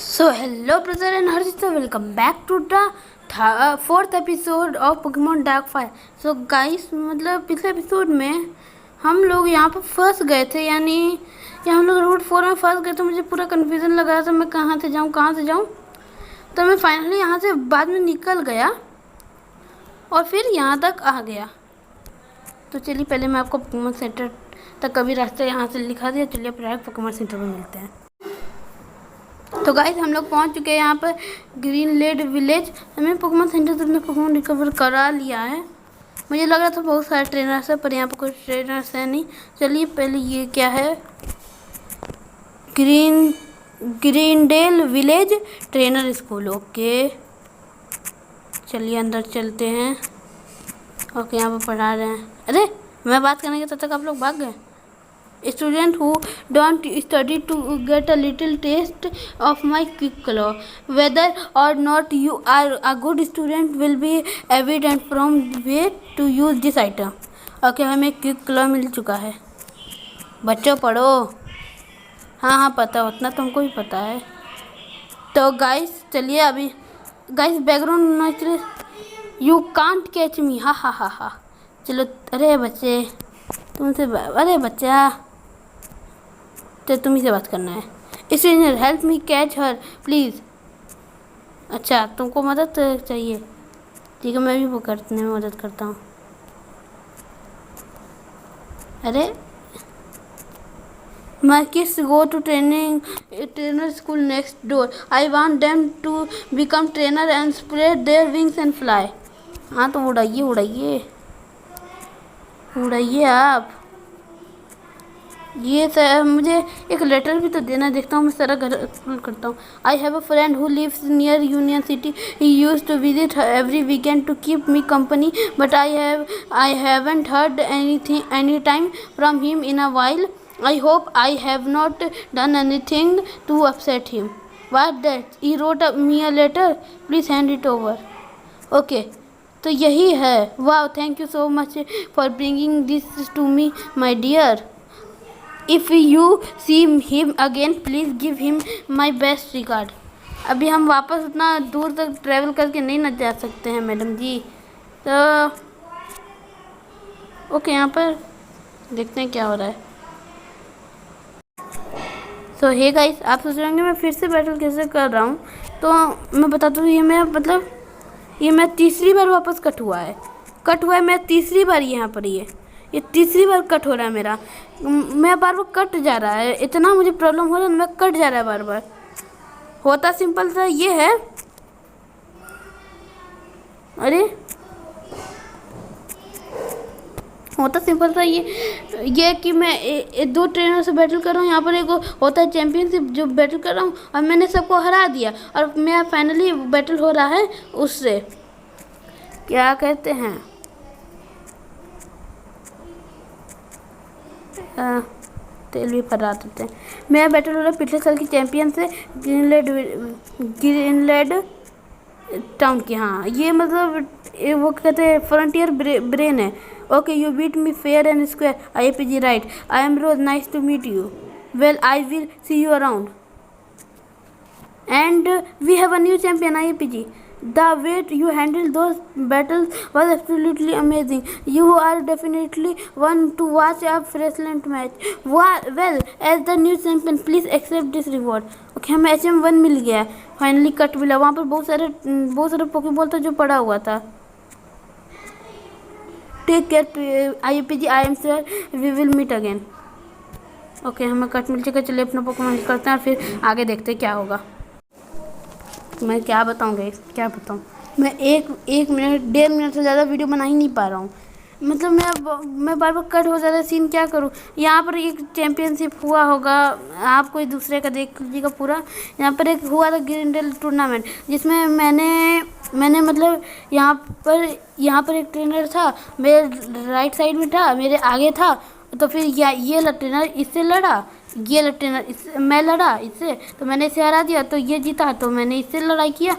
So hello brother and Harshita, welcome back to the fourth episode of Pokemon Dark Fire. So guys, मतलब पिछले episode में हम लोग यहाँ पर फंस गए थे, यानी कि हम लोग रूट 4 में फंस गए थे। मुझे पूरा कन्फ्यूज़न लग रहा था मैं कहाँ से जाऊँ। तो मैं फाइनली यहाँ से बाद में निकल गया और फिर यहाँ तक आ गया। तो चलिए पहले मैं आपको पोकेमॉन सेंटर तक कभी रास्ता यहाँ से लिखा दिया। चलिए डायरेक्ट पोकेमॉन सेंटर में मिलते हैं। तो गाइस हम लोग पहुंच चुके हैं यहाँ पर ग्रीनलेड विलेज। हमें पोकेमॉन सेंटर से अपने पोकेमॉन रिकवर करा लिया है। मुझे लग रहा था बहुत सारे ट्रेनर्स है, पर यहाँ पर कोई ट्रेनर्स है नहीं। चलिए पहले ये क्या है, Greendale village trainer school. Okay चलिए अंदर चलते हैं। ओके यहाँ पर पढ़ा रहे हैं। अरे मैं बात करने के तब तक आप लोग भाग गए। Student who don't study to get a little taste of my quick claw. Whether or not you are a good student will be evident from way to use this item. Okay, हमें quick claw मिल चुका है। बच्चों पढ़ो। हाँ पता, उतना तुमको भी पता है। तो गाइस चलिए अभी guys background noise, you can't catch मी। हा। चलो अरे बच्चे तुमसे, अरे बच्चा तो तुम्ही से बात करना है। Stranger help me catch her please. अच्छा तुमको मदद चाहिए, ठीक है मैं भी वो करने में मदद करता हूँ। अरे my kids go to trainer school next door. I want them to become trainer and spread their wings and fly. हाँ तो उड़ाइए आप। ये सर मुझे एक लेटर भी तो देना, देखता हूँ मैं सारा घर एक्सप्लोर करता हूँ। I have a friend who lives near Union City. He used to visit every weekend to keep me company, but I haven't heard any time from him in a while. I hope I have not done anything to upset him. What that, he wrote me a letter, please hand it over. Okay तो यही है। वाह thank you so much for bringing this to me my dear. If you see him again, please give him my best regard. अभी हम वापस उतना दूर तक ट्रैवल करके नहीं ना जा सकते हैं मैडम जी। तो ओके यहाँ पर देखते हैं क्या हो रहा है। तो हे गाइस, आप सोच रहे होंगे मैं फिर से बैटल कैसे कर रहा हूँ। तो मैं बताता हूँ, ये मैं तीसरी बार वापस कट हुआ है। मैं तीसरी बार यहाँ पर ये तीसरी बार कट हो रहा है मेरा। मैं बार कट जा रहा है, इतना मुझे प्रॉब्लम हो रहा है, मैं कट जा रहा है बार। होता सिंपल सा ये है। अरे होता सिंपल सा ये कि मैं दो ट्रेनर से बैटल कर रहा हूँ। यहाँ पर एक होता है चैम्पियनशिप जो बैटल कर रहा हूँ, और मैंने सबको हरा दिया और मैं फाइनली बैटल हो रहा है उससे, क्या कहते हैं तेल भी फरा देते हैं। मैं बैटल हो रहा पिछले साल की चैंपियन से ग्रीनलेड टाउन की। हाँ ये मतलब वो कहते हैं फ्रंटियर ब्रेन है। Okay you beat me fair and square. IAPG right. I am Rose, nice to meet you. Well I will see you around and we have a new champion, IAPG. The way you handled those battles was absolutely amazing. You are definitely one to watch a wrestling match. Well, as the new champion, please accept this reward. Okay, हमें HM1 मिल गया, finally cut मिला। वहाँ पर बहुत सारे Poké Ball था जो पड़ा हुआ था। Take care IAPG, I am sure we will meet again. Okay हमें कट मिल चुका। चलिए अपना पोकेमॉन करते हैं और फिर आगे देखते हैं क्या होगा। मैं क्या बताऊँ, मैं एक मिनट 1.5 मिनट से ज़्यादा वीडियो बना ही नहीं पा रहा हूँ। मतलब मैं बार कट हो जा रहा है सीन, क्या करूँ। यहाँ पर एक चैम्पियनशिप हुआ होगा, आप कोई दूसरे का देख लीजिएगा पूरा। यहाँ पर एक हुआ था ग्रीनडेल टूर्नामेंट, जिसमें मैंने मतलब यहाँ पर एक ट्रेनर था, मेरे राइट साइड में था, मेरे आगे था। तो फिर ये ट्रेनर इससे लड़ा, ये ट्रेनर मैं लड़ा इससे, तो मैंने इसे हरा दिया, तो ये जीता, तो मैंने इससे लड़ाई किया।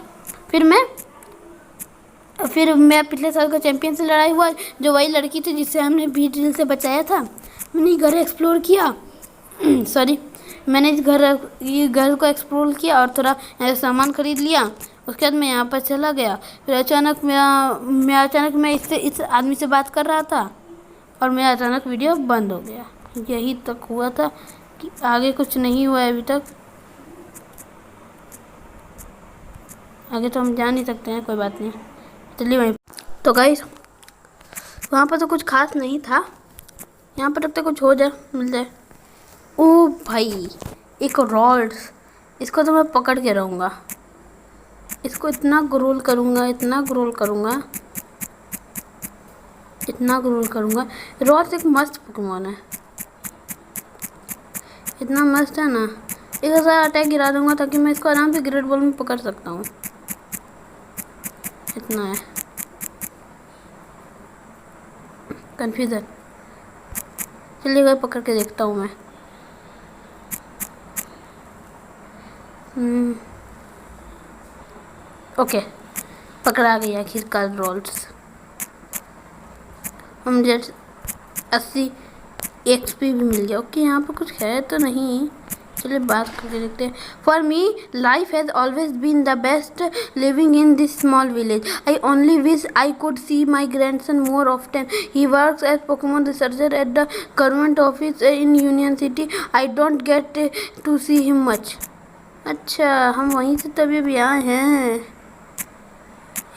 फिर मैं पिछले साल का चैंपियन से लड़ाई हुआ, जो वही लड़की थी जिससे हमने बीटल से बचाया था। मैंने घर एक्सप्लोर किया सॉरी मैंने ये घर को एक्सप्लोर किया और थोड़ा ऐसा सामान खरीद लिया। उसके बाद मैं यहाँ पर चला गया। फिर अचानक मैं इस आदमी से बात कर रहा था और मेरा अचानक वीडियो बंद हो गया। यही तक हुआ था कि आगे कुछ नहीं हुआ है अभी तक। आगे तो हम जा नहीं सकते हैं, कोई बात नहीं, चलिए वहीं। तो गाइस वहाँ पर तो कुछ खास नहीं था, यहाँ पर लगता कुछ हो जाए, मिल जाए। ओ भाई एक रॉड्स, इसको तो मैं पकड़ के रहूँगा, इसको इतना ग्रोल करूँगा, इतना ग्रोल करूँगा, इतना ग्रोल करूँगा। रॉड्स एक मस्त पोकेमॉन है, इतना मस्त है ना। एक ऐसा अटैक गिरा दूँगा ताकि मैं इसको आराम से ग्रेट बॉल में पकड़ सकता हूँ, इतना है। कन्फ्यूज़न, चलिए गए पकड़ के देखता हूँ मैं। ओके पकड़ा गया आखिरकार रॉल्स। हम मुझे 80 एक्सपी भी मिल गया। ओके यहाँ पर कुछ है तो नहीं, चलिए बात करके देखते हैं। For me life has always been the best living in this small village. I only wish I could see my grandson more often. He works as Pokemon researcher at the government office in Union City. I don't get to see him much. अच्छा हम वहीं से तभी भी आए हैं।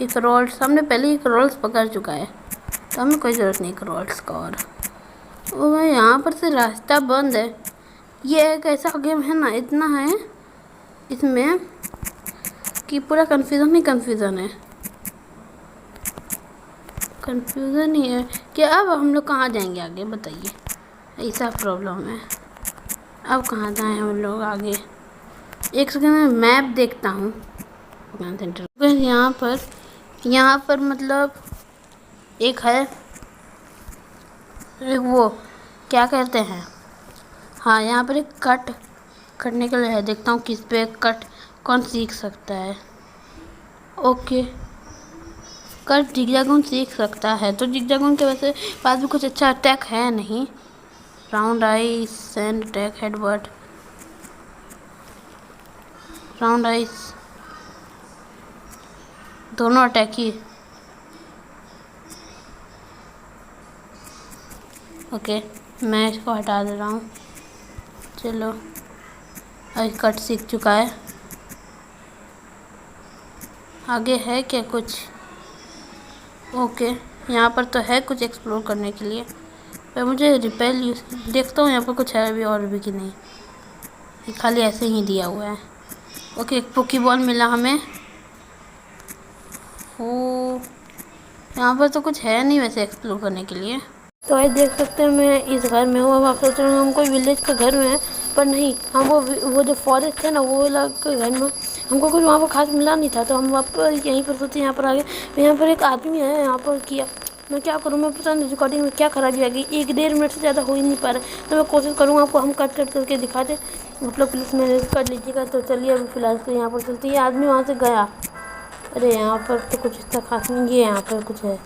एक roles हमने पहले एक रोल्स पकड़ चुका है, तो हमें कोई ज़रूरत नहीं एक रोल्स का। और ओ भाई यहाँ पर से रास्ता बंद है। ये एक ऐसा गेम है ना, इतना है इसमें कि पूरा कन्फ्यूज़न ही कन्फ्यूज़न है, कन्फ्यूज़न ही है कि अब हम लोग कहाँ जाएंगे आगे, बताइए। ऐसा प्रॉब्लम है, अब कहाँ जाएँ हम लोग आगे। एक सेकंड में मैप देखता हूँ। यहाँ पर मतलब एक है, एक वो क्या कहते हैं, हाँ यहाँ पर एक कट करने के लिए है। देखता हूँ किस पे कट कौन सीख सकता है। ओके कट जिगजागुन सीख सकता है, तो जिगजागुन के वैसे पास भी कुछ अच्छा अटैक है नहीं। Round ice and attack headbutt, round ice दोनों अटैक ही। ओके मैं इसको हटा दे रहा हूँ। चलो अभी कट सीख चुका है, आगे है क्या कुछ। ओके यहाँ पर तो है कुछ एक्सप्लोर करने के लिए, पर मुझे रिपेल यूज देखता हूँ यहाँ पर कुछ है अभी और भी कि नहीं। ये खाली ऐसे ही दिया हुआ है। ओके एक पोकेबॉल मिला हमें। ओ यहाँ पर तो कुछ है नहीं वैसे एक्सप्लोर करने के लिए। तो आज देख सकते हैं मैं इस घर में हूँ। अब आप सोच रहे हैं हम कोई विलेज के घर में हैं, पर नहीं, हम वो जो फॉरेस्ट है ना वो वाला के घर में। हमको कुछ वहाँ पर खास मिला नहीं था, तो हम वापस यहीं पर सोचे यहाँ पर आ गए। यहाँ पर एक आदमी है यहाँ पर किया, मैं क्या करूँ, मैं पता नहीं रिकॉर्डिंग में क्या खराबी आ गई। 1-1.5 मिनट से ज़्यादा हो ही नहीं पा रहा, तो मैं कोशिश करूँगा आपको हम कट करके दिखा दें, मतलब प्लीज़ मैनेज कर लीजिएगा। तो चलिए अभी फ़िलहाल तो यहाँ पर चलते। ये आदमी वहाँ से गया। अरे यहाँ पर तो कुछ इतना खास नहीं, ये यहाँ पर कुछ है।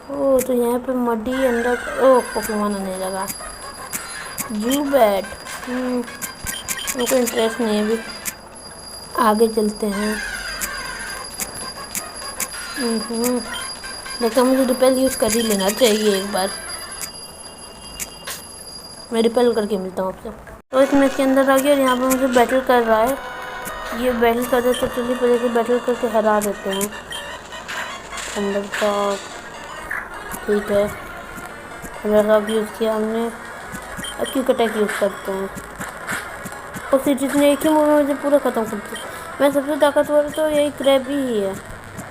ओह तो यहाँ पे मड्डी अंदर, ओह पोकेमॉन आने लगा। जू बैट उनको इंटरेस्ट नहीं है अभी, आगे चलते हैं। लगता है मुझे रिपेल यूज़ कर ही लेना चाहिए एक बार। मैं रिपेल करके मिलता हूँ आपसे। तो इसमें इसके अंदर आ गया और यहाँ पर मुझे बैटल कर रहा है। ये बैटल कर दे तो चलिए पहले से बैटल करके हरा देते हैं। अंदर का ठीक है, सब यूज़ किया हमने। अब क्यों अटैक यूज़ करते हैं। और सिटीज ने एक ही मूव में मुझे पूरा ख़त्म कर दिया। मैं सबसे ताकतवर तो यही क्रैबी ही है,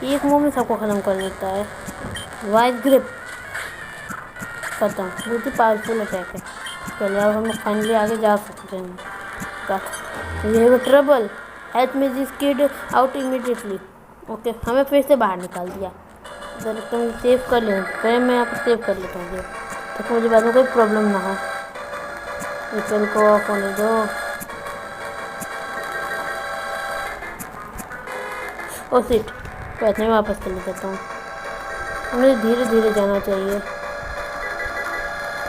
एक मूव में सबको ख़त्म कर देता है। वाइस ग्रिप ख़त्म, बहुत ही पावरफुल अटैक है। चलिए अब हम फाइनली आगे जा सकते हैं। ये है trouble, help me this kid out immediately. Okay हमें फिर से बाहर निकाल दिया। इधर तुम सेव कर ले, पहले मैं यहाँ पर सेव कर लेता हूँ ताकि मुझे बाद में कोई प्रॉब्लम ना हो। रिपेल को ऑफ होने दो। ओ सीट पैसे में वापस चले जाता हूँ। मुझे धीरे धीरे जाना चाहिए।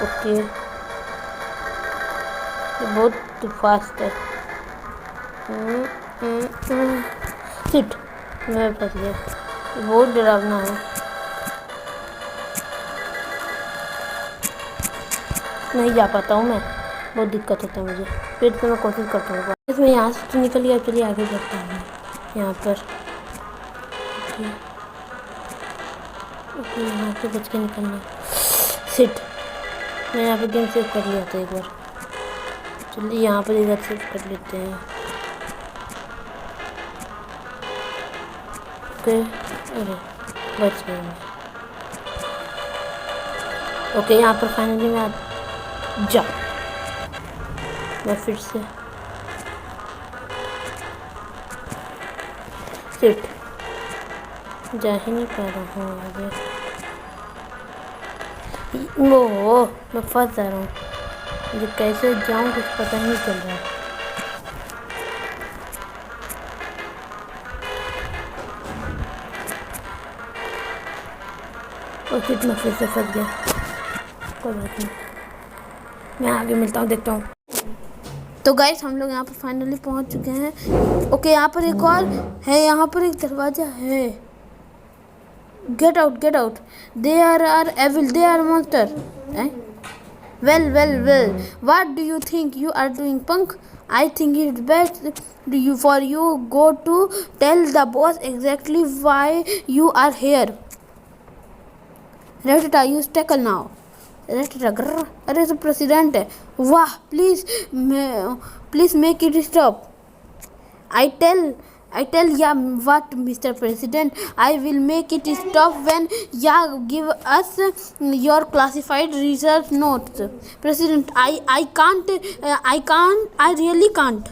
ओके ये बहुत too fast है। सिट, मैं फंस गया। बहुत डरावना है, नहीं जा पाता हूँ मैं, बहुत दिक्कत होता है मुझे। फिर से मैं कोशिश करता हूँ। इसमें यहाँ से तो निकल गया, चलिए आगे बढ़ते हैं। यहाँ पर ओके, यहाँ से बच के निकलना। सिट, मैं यहाँ पे गेम सेव कर लिया था एक बार। चलिए यहाँ पर इधर सेव कर लेते हैं। ओके, अरे बच गया मैं। ओके, यहाँ पर फाइनली मैं जा, मैं फिर से सिट, जा ही नहीं पा रहा हूँ आगे। ओह, मैं फंस जा रहा हूँ, मुझे कैसे जाऊँ कुछ पता नहीं चल रहा। और फिर मैं फिर से फंस गया। कोई बात नहीं, मैं आगे मिलता हूँ, देखता हूँ। तो गाइस हम लोग यहाँ पर फाइनली पहुँच चुके हैं। ओके, यहाँ पर एक और है, यहाँ पर एक दरवाजा है। Get out, get out, they are evil, they are monster. Well, what do you think you are doing, punk? I think it's best for you go to tell the boss exactly why you are here. Ratata, use tackle now. Ratata, grrr. अरे तो president है, वाह, please make it stop. I tell ya what, Mr. President, I will make it stop when ya give us your classified research notes. President, I can't, I really can't.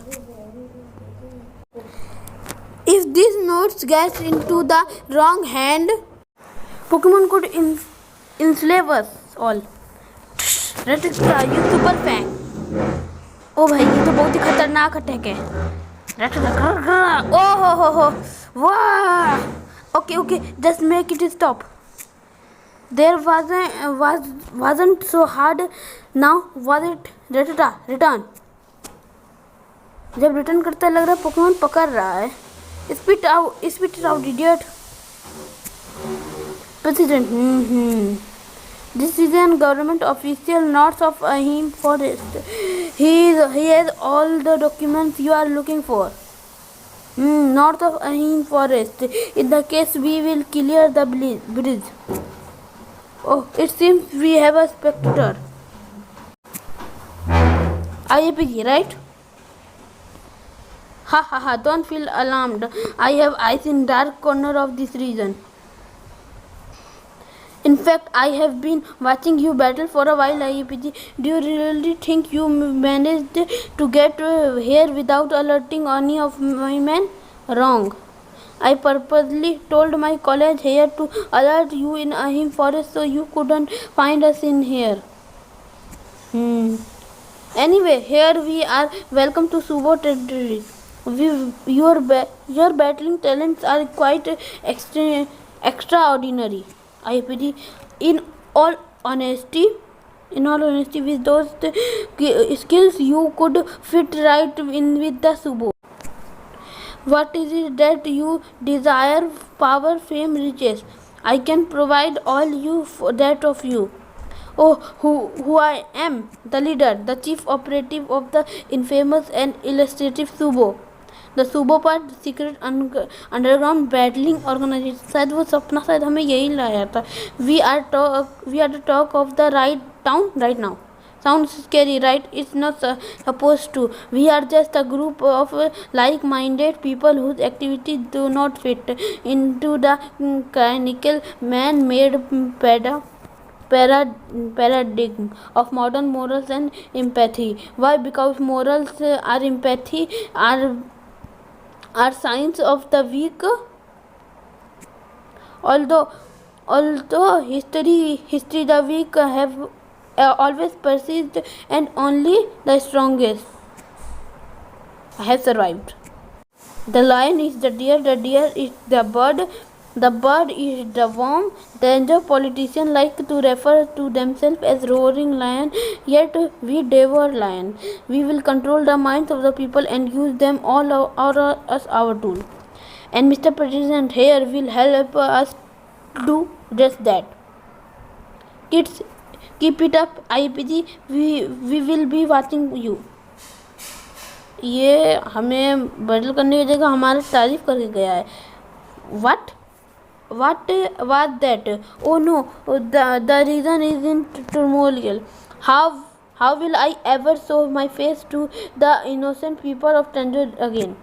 If these notes get into the wrong hand, Pokemon could enslave us all. Ratata, you super fan. ओ भाई, ये तो बहुत ही खतरनाक attack है। Oh ho, wow. Okay, just make it stop. There wasn't so hard now, was it? Ratata, return. जब return करता लग रहा है पोकेमॉन पकड़ रहा है। Spit out idiot. President, this is a government official north of Ahim Forest. He has all the documents you are looking for. North of Ahim Forest. In the case we will clear the bridge. Oh, it seems we have a specter. IAPG, right? Ha, don't feel alarmed. I have eyes in dark corner of this region. In fact, I have been watching you battle for a while, IAPG. Do you really think you managed to get here without alerting any of my men? Wrong. I purposely told my college here to alert you in Ahim Forest so you couldn't find us in here. Anyway, here we are. Welcome to Subo territory. Your battling talents are quite extraordinary. IPD, in all honesty, with those skills, you could fit right in with the Subo. What is it that you desire? Power, fame, riches. I can provide all you for that of you. Oh, who I am? The leader, the chief operative of the infamous and illustrative Subo. The Subo part secret underground battling organization. शायद वो सपना शायद हमें यही लाया था. We are the talk of the right town right now. Sounds scary, right? It's not supposed to. We are just a group of like-minded people whose activities do not fit into the canonical man-made paradigm of modern morals and empathy. Why? Because morals are empathy are signs of the weak. Although history the weak have always persisted and only the strongest have survived. The lion is the deer is the bird, The bird is the worm. Danger politicians like to refer to themselves as roaring lion, yet we devour lion. We will control the minds of the people and use them all as our tool. And Mr. President here will help us do just that. Kids, keep it up, IPG. We will be watching you. ये हमें बदल करने की जगह हमारी तारीफ करके गया है. What was that? Oh no, the reason isn't turmoil. How will I ever show my face to the innocent people of Tanjore again?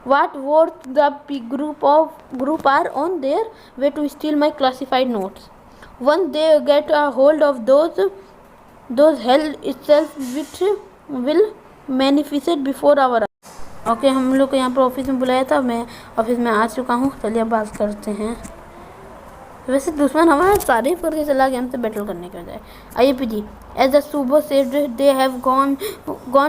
What worth the group are on their way to steal my classified notes. Once they get a hold of those hell itself, which will manifest before our eyes. Okay, हम लोग को यहाँ पर office में बुलाया था. मैं office में आ चुका हूँ. चलिए अब बात करते हैं. वैसे दुश्मन हमारा तारीफ करके चला गया हमसे बैटल करने के बजाय. IPG, as the Subo said, they have gone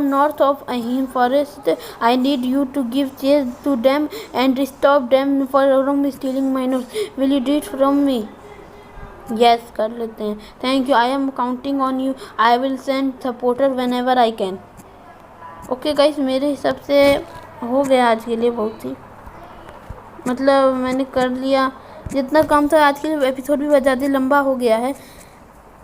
north of Ahim forest. I need you to give chase to them and stop them from stealing my notes. Will you do it from me? Yes, कर लेते हैं. Thank you. I am counting on you. I will send supporter whenever I can. Okay guys, मेरे हिसाब से हो गया आज के लिए. बहुत ही मतलब मैंने कर लिया जितना काम था आज के लिए. एपिसोड भी ज़्यादा लंबा हो गया है.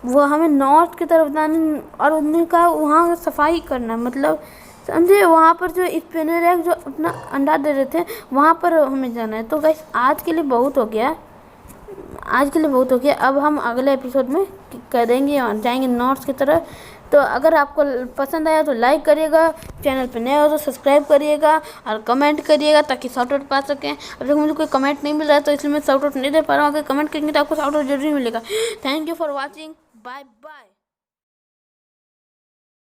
वो हमें नॉर्थ की तरफ जाने और उन्हें कहा वहाँ सफाई करना, मतलब समझे. वहाँ पर जो स्पिनर है जो अपना अंडा दे रहे थे वहाँ पर हमें जाना है. तो गाइस आज के लिए बहुत हो गया. अब हम अगले एपिसोड में करेंगे और जाएंगे नॉर्थ की तरफ. तो अगर आपको पसंद आया तो लाइक करिएगा, चैनल पे नए हो तो सब्सक्राइब करिएगा और कमेंट करिएगा ताकि शाउट आउट पा सकें. अब तक मुझे कोई कमेंट नहीं मिल रहा है तो इसलिए मैं शाउट आउट नहीं दे पा रहा हूँ. अगर कमेंट करेंगे तो आपको शाउट आउट जरूर मिलेगा. Thank you for watching. Bye bye.